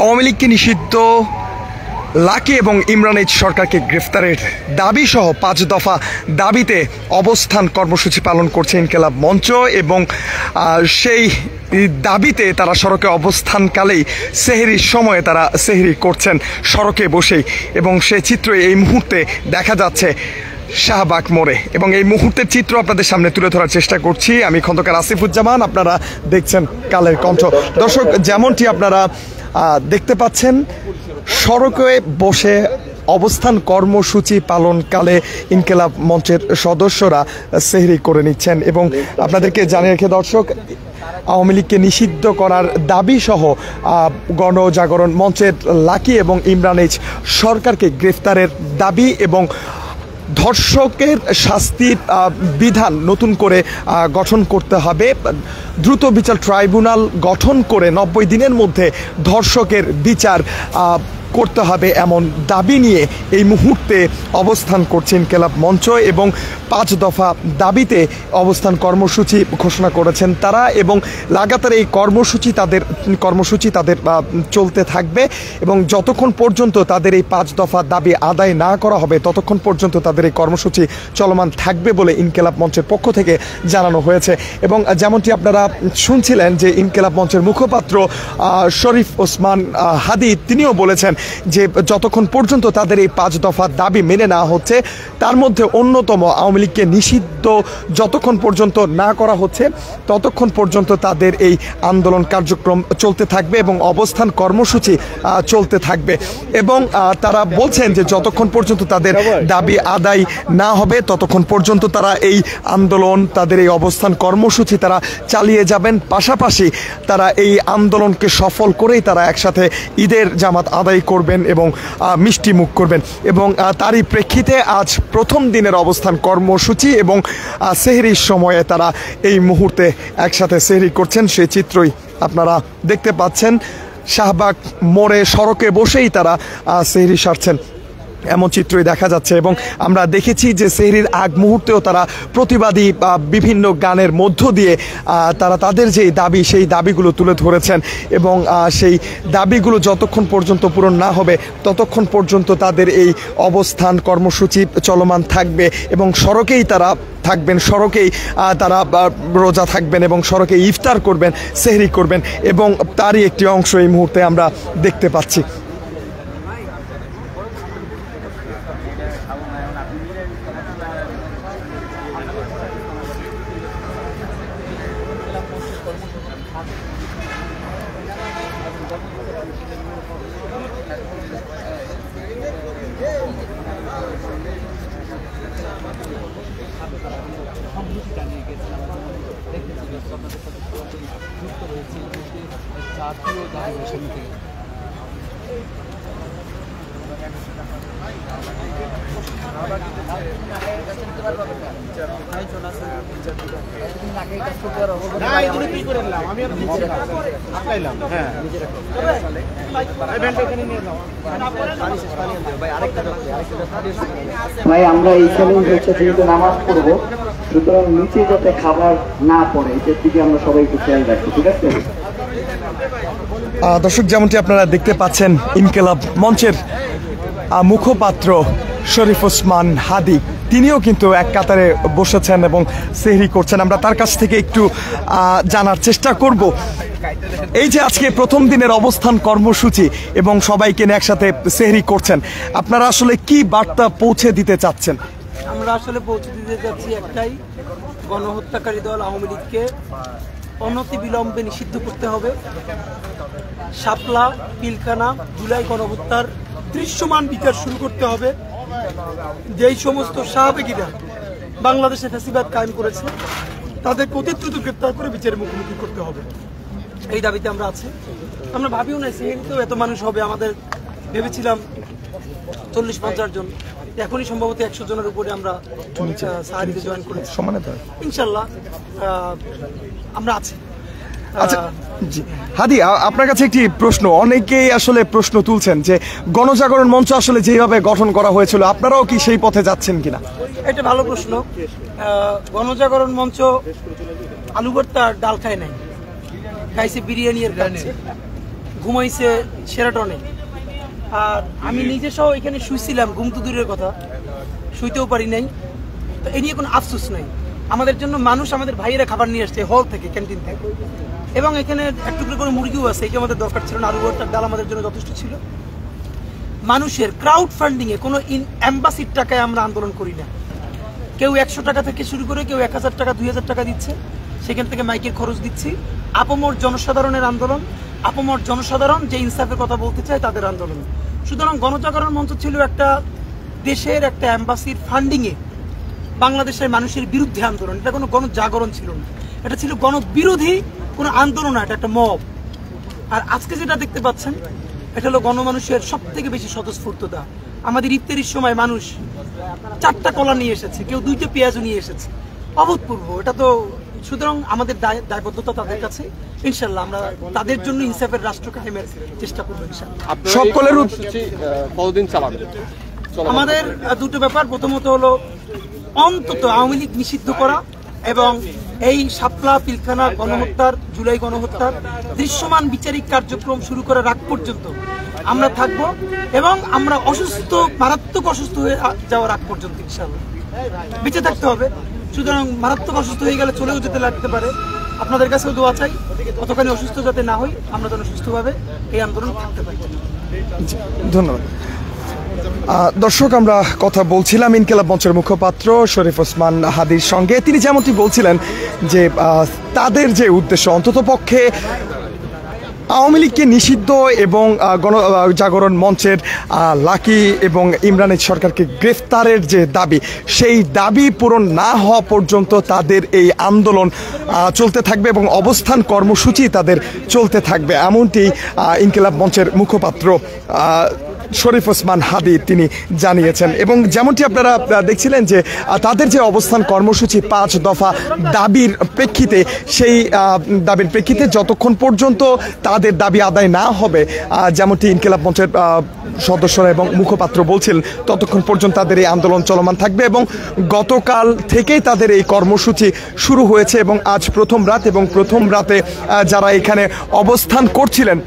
আওয়ামী লীগকে নিষিদ্ধ, লাকি এবং ইমরান এইচ সরকারকে গ্রেফতারের দাবি সহ 5 দফা দাবিতে অবস্থান কর্মসূচি পালন করছে ইনকিলাব মঞ্চ এবং সেই দাবিতে তারা সড়কে অবস্থানকালেই সেহরির সময়ে তারা সেহরি করছেন সড়কে বসেই, এবং সেই চিত্র এই মুহূর্তে দেখা যাচ্ছে শাহবাগ মোড়ে। এবং এই মুহূর্তের চিত্র আপনাদের সামনে তুলে ধরার চেষ্টা করছি আমি খন্দকার আসিফুজ্জামান। আপনারা দেখছেন কালের কণ্ঠ। দর্শক, যেমনটি আপনারা দেখতে পাচ্ছেন, সড়কে বসে অবস্থান কর্মসূচি পালনকালে ইনকিলাব মঞ্চের সদস্যরা সেহরি করে নিচ্ছেন। এবং আপনাদেরকে জানিয়ে রেখে দর্শক, আওয়ামী লীগকে নিষিদ্ধ করার দাবি সহ গণজাগরণ মঞ্চের লাকি এবং ইমরান এইচ সরকারকে গ্রেফতারের দাবি এবং ধর্ষকের শাস্তির বিধান নতুন করে গঠন করতে হবে, দ্রুত বিচার ট্রাইব্যুনাল গঠন করে 90 দিনের মধ্যে ধর্ষকের বিচার করতে হবে, এমন দাবি নিয়ে এই মুহূর্তে অবস্থান করছে ইনকিলাব মঞ্চ এবং 5 দফা দাবিতে অবস্থান কর্মসূচি ঘোষণা করেছেন তারা। এবং লাগাতার এই কর্মসূচি তাদের চলতে থাকবে এবং যতক্ষণ পর্যন্ত তাদের এই 5 দফা দাবি আদায় না করা হবে ততক্ষণ পর্যন্ত তাদের এই কর্মসূচি চলমান থাকবে বলে ইনকিলাব মঞ্চের পক্ষ থেকে জানানো হয়েছে। এবং যেমনটি আপনারা শুনছিলেন যে ইনকিলাব মঞ্চের মুখপাত্র শরীফ ওসমান হাদি তিনিও বলেছেন যে যতক্ষণ পর্যন্ত তাদের এই 5 দফা দাবি মেনে নেওয়া হচ্ছে, তার মধ্যে অন্যতম আওয়ামী লীগকে নিষিদ্ধ যতক্ষণ পর্যন্ত না করা হচ্ছে ততক্ষণ পর্যন্ত তাদের এই আন্দোলন কার্যক্রম চলতে থাকবে এবং অবস্থান কর্মসূচি চলতে থাকবে। এবং তারা বলছেন যে যতক্ষণ পর্যন্ত তাদের দাবি আদায় না হবে ততক্ষণ পর্যন্ত তারা এই আন্দোলন, তাদের এই অবস্থান কর্মসূচি তারা চালিয়ে যাবেন। পাশাপাশি তারা এই আন্দোলনকে সফল করেই তারা একসাথে ঈদের জামাত আদায় করবেন এবং মিষ্টি মুখ করবেন। এবং তারই প্রেক্ষিতে আজ প্রথম দিনের অবস্থান কর্মসূচি এবং সেহরির সময়ে তারা এই মুহূর্তে একসাথে সেহরি করছেন, সেই চিত্রই আপনারা দেখতে পাচ্ছেন। শাহবাগ মোড়ে সড়কে বসেই তারা সেহরি সারছেন, এমন চিত্রই দেখা যাচ্ছে। এবং আমরা দেখেছি যে সেহরির আগ মুহূর্তেও তারা প্রতিবাদী বিভিন্ন গানের মধ্য দিয়ে তারা তাদের যে দাবি সেই দাবিগুলো তুলে ধরেছেন এবং সেই দাবিগুলো যতক্ষণ পর্যন্ত পূরণ না হবে ততক্ষণ পর্যন্ত তাদের এই অবস্থান কর্মসূচি চলমান থাকবে এবং সড়কেই তারা থাকবেন, সড়কেই তারা রোজা থাকবেন এবং সড়কে ইফতার করবেন, সেহরি করবেন। এবং তারই একটি অংশ এই মুহূর্তে আমরা দেখতে পাচ্ছি। ভাই আমরা এইখানে হচ্ছে যেহেতু নামাজ পড়বো, সুতরাং নিচে যাতে খাবার না পড়ে এটার দিকে আমরা সবাই একটু খেয়াল রাখি, ঠিক আছে? দর্শক, যেমনটি আপনারা দেখতে পাচ্ছেন ইনকিলাব মঞ্চের মুখপাত্র শরীফ ওসমান হাদি তিনিও কিন্তু এক কাতারে বসেছেন এবং সেহরি করছেন। আমরা তার কাছ থেকে একটু জানার চেষ্টা করব, এই যে আজকে প্রথম দিনের অবস্থান কর্মসূচি এবং সবাইকে নিয়ে একসাথে সেহরি করছেন, আপনারা আসলে কি বার্তা পৌঁছে দিতে চাচ্ছেন? আমরা আসলে পৌঁছে দিতে চাচ্ছি একটাই, গণহত্যাকারী দল আওয়ামী লীগকে অনতিবিলম্বে নিষিদ্ধ করতে হবে। শাপলা, পিলখানা, জুলাই গণহত্যার দৃশ্যমান বিচার শুরু করতে হবে। যেই সমস্ত শাহবাগীরা বাংলাদেশে ফ্যাসিবাদ কায়েম করেছে তাদের দ্রুত গ্রেপ্তার করে বিচারের মুখোমুখি করতে হবে, এই দাবিতে আমরা আছি। আমরা ভাবিও নাই সেহেতু এত মানুষ হবে, আমাদের ভেবেছিলাম 40-50 জন, এখনই সম্ভবত 100 জনের উপরে আমরা সাহারিতে জয়েন করেছি। ইনশাল্লাহ আমরা আছি। আচ্ছা জি হাদি, আপনার কাছে একটি প্রশ্ন, অনেকেই আসলে প্রশ্ন তুলছেন যে গণজাগরণ মঞ্চ আসলে যেভাবে গঠন করা হয়েছিল আপনারাও কি সেই পথে যাচ্ছেন কিনা? এটা ভালো প্রশ্ন। গণজাগরণ মঞ্চ আলু ভর্তা ডাল খায় নাই, খাইছে বিরিয়ানি এর কাছে। ঘুমাইছে শেরাটনে। আর আমি নিজে সহ এখানে শুইছিলাম, ঘুম তো দূরের কথা, শুইতেও পারি নাই। তো এ নিয়ে কোনো আফসোস নাই। আমাদের জন্য মানুষ, আমাদের ভাইয়েরা খাবার নিয়ে আসছে হল থেকে, ক্যান্টিন থেকে, এবং এখানে এক টুকরো করে মুরগিও আছে। এটা আমাদের দরকার ছিল না, আলু ভর্তার ডাল আমাদের জন্য যথেষ্ট ছিল। মানুষের ক্রাউড ফান্ডিংয়ে কোনো অ্যাম্বাসির টাকায় আমরা আন্দোলন করি না। কেউ 100 টাকা থেকে শুরু করে কেউ 1000 টাকা 2000 টাকা দিচ্ছে, সেখান থেকে মাইকের খরচ দিচ্ছি। আপমর জনসাধারণের আন্দোলন, আপমর জনসাধারণ যে ইনসাফের কথা বলতে চায় তাদের আন্দোলন। সুতরাং গণজাগরণ মঞ্চ ছিল একটা দেশের একটা অ্যাম্বাসির ফান্ডিংয়ে বাংলাদেশের মানুষের বিরুদ্ধে আন্দোলন। এটা কোনো গণজাগরণ ছিল না, এটা ছিল গণবিরোধী কোনো আন্দোলন না, এটা একটা মব। আর আজকে যেটা দেখতে পাচ্ছেন এটা হলো গণমানুষের সব থেকে বেশি স্বতঃস্ফূর্ততা। আমাদের ইফতারির সময় মানুষ 4টা কলা নিয়ে এসেছে, কেউ 2টা পেঁয়াজও নিয়ে এসেছে, অভূতপূর্ব। এটা তো সুতরাং আমাদের দায়বদ্ধতা তাদের কাছে। ইনশাল্লাহ আমরা তাদের জন্য ইনসাফের রাষ্ট্র কায়েমের চেষ্টা করবো ইনশাল্লাহ। সকলের কতদিন চালাবে? আমাদের দুটো ব্যাপার। প্রথমত হলো অন্তত আওয়ামী লীগ নিষিদ্ধ করা এবং এই শাপলা পিলখানা গণহত্যার, জুলাই গণহত্যার দৃশ্যমান বিচারিক কার্যক্রম শুরু করার আগ পর্যন্ত আমরা থাকব, এবং আমরা অসুস্থ, মারাত্মক অসুস্থ হয়ে যাওয়ার আগ পর্যন্ত ইনশাআল্লাহ বেঁচে থাকতে হবে। সুতরাং মারাত্মক অসুস্থ হয়ে গেলে চলেও যেতে লাগতে পারে। আপনাদের কাছেও দোয়া চাই, কতখানি অসুস্থ যাতে না হই, আমরা যেন সুস্থভাবে এই আন্দোলন থাকতে পারি। ধন্যবাদ। দর্শক, আমরা কথা বলছিলাম ইনকিলাব মঞ্চের মুখপাত্র শরীফ ওসমান হাদির সঙ্গে। তিনি যেমনটি বলছিলেন যে তাদের যে উদ্দেশ্য, অন্ততপক্ষে আওয়ামী লীগকে নিষিদ্ধ এবং গণজাগরণ মঞ্চের লাকি এবং ইমরানের সরকারকে গ্রেফতারের যে দাবি, সেই দাবি পূরণ না হওয়া পর্যন্ত তাদের এই আন্দোলন চলতে থাকবে এবং অবস্থান কর্মসূচি তাদের চলতে থাকবে, এমনটি ইনকিলাব মঞ্চের মুখপাত্র শরীফ ওসমান হাদি তিনি জানিয়েছেন। এবং যেমনটি আপনারা দেখছিলেন যে তাদের যে অবস্থান কর্মসূচি 5 দফা দাবির প্রেক্ষিতে, সেই দাবির প্রেক্ষিতে যতক্ষণ পর্যন্ত তাদের দাবি আদায় না হবে, যেমনটি ইনকিলাব মঞ্চের সদস্যরা এবং মুখপাত্র বলছিলেন, ততক্ষণ পর্যন্ত তাদের এই আন্দোলন চলমান থাকবে। এবং গতকাল থেকেই তাদের এই কর্মসূচি শুরু হয়েছে এবং আজ প্রথম রাত, এবং প্রথম রাতে যারা এখানে অবস্থান করছিলেন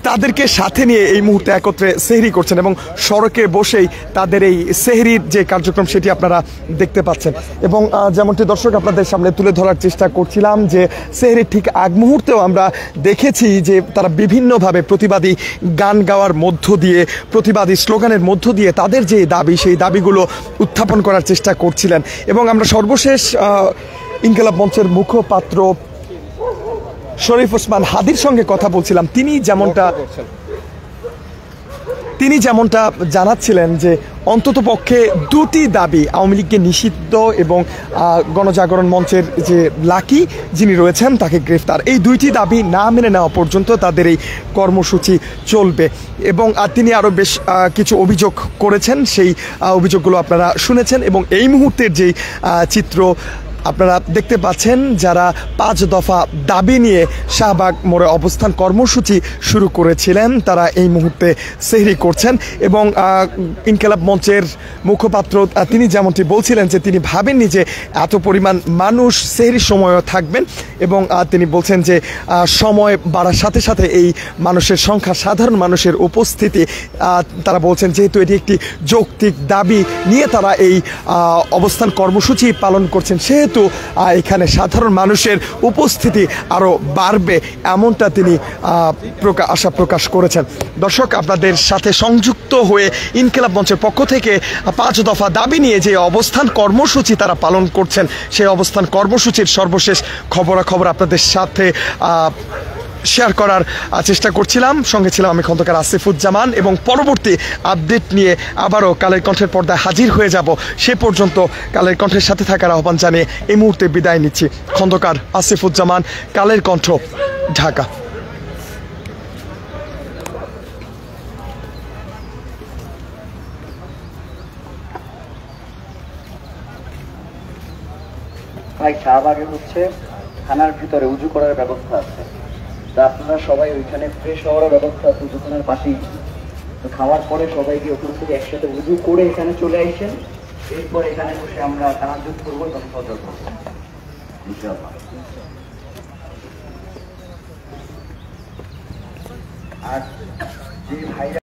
তাদেরকে সাথে নিয়ে এই মুহূর্তে একত্রে সেহরি করছেন এবং সড়কে বসেই তাদের এই সেহরির যে কার্যক্রম সেটি আপনারা দেখতে পাচ্ছেন। এবং যেমনটি দর্শক আপনাদের সামনে তুলে ধরার চেষ্টা করছিলাম যে সেহরির ঠিক আগ মুহূর্তেও আমরা দেখেছি যে তারা বিভিন্নভাবে প্রতিবাদী গান গাওয়ার মধ্য দিয়ে, প্রতিবাদী স্লোগানের মধ্য দিয়ে তাদের যে দাবি, সেই দাবিগুলো উত্থাপন করার চেষ্টা করছিলেন। এবং আমরা সর্বশেষ ইনকিলাব মঞ্চের মুখপাত্র শরীফ ওসমান হাদির সঙ্গে কথা বলছিলাম। তিনি যেমনটা জানাচ্ছিলেন যে অন্ততপক্ষে 2টি দাবি, আওয়ামী লীগকে নিষিদ্ধ এবং গণজাগরণ মঞ্চের যে লাকি যিনি রয়েছেন তাকে গ্রেফতার, এই 2টি দাবি না মেনে নেওয়া পর্যন্ত তাদের এই কর্মসূচি চলবে। এবং তিনি আরও বেশ কিছু অভিযোগ করেছেন, সেই অভিযোগগুলো আপনারা শুনেছেন। এবং এই মুহূর্তের যেই চিত্র আপনারা দেখতে পাচ্ছেন, যারা 5 দফা দাবি নিয়ে শাহবাগ মোড়ে অবস্থান কর্মসূচি শুরু করেছিলেন, তারা এই মুহূর্তে সেহরি করছেন। এবং ইনকিলাব মঞ্চের মুখপাত্র তিনি যেমনটি বলছিলেন যে তিনি ভাবেননি যে এত পরিমাণ মানুষ সেহরির সময়ও থাকবেন। এবং তিনি বলছেন যে সময় বাড়ার সাথে সাথে এই মানুষের সংখ্যা, সাধারণ মানুষের উপস্থিতি, তারা বলছেন যেহেতু এটি একটি যৌক্তিক দাবি নিয়ে তারা এই অবস্থান কর্মসূচি পালন করছেন, সেহেতু এখানে সাধারণ মানুষের উপস্থিতি আরও বাড়বে, এমনটা তিনি আশা প্রকাশ করেছেন। দর্শক, আপনাদের সাথে সংযুক্ত হয়ে ইনকিলাব মঞ্চের পক্ষ থেকে 5 দফা দাবি নিয়ে যে অবস্থান কর্মসূচি তারা পালন করছেন, সেই অবস্থান কর্মসূচির সর্বশেষ খবরাখবর আপনাদের সাথে শেয়ার করার চেষ্টা করছিলাম। সঙ্গে ছিলাম আমি খন্দকার আসিফুজ্জামান, এবং পরবর্তী আপডেট নিয়ে আবারও কালের কণ্ঠের পর্দায় হাজির হয়ে যাব। সে পর্যন্ত কালের কণ্ঠের সাথে থাকার আহ্বান জানিয়ে এই মুহূর্তে বিদায় নিচ্ছি। খন্দকার আসিফুজ্জামান, কালের কণ্ঠ, ঢাকা। ভাই, শাহবাগে হচ্ছে থানার ভিতরে উজু করার ব্যবস্থা আছে, তা আপনারা সবাই ওইখানে ফ্রেশ হওয়ার ব্যবস্থা আছে উজুখানার পাশেই। তো খাওয়ার পরে সবাই গিয়ে ওখান থেকে একসাথে উজু করে এখানে চলে আসেন, এরপর এখানে বসে আমরা তাহাজ্জুদ করবো এবং ফজর করবো ইনশাআল্লাহ। আর যে ভাইরা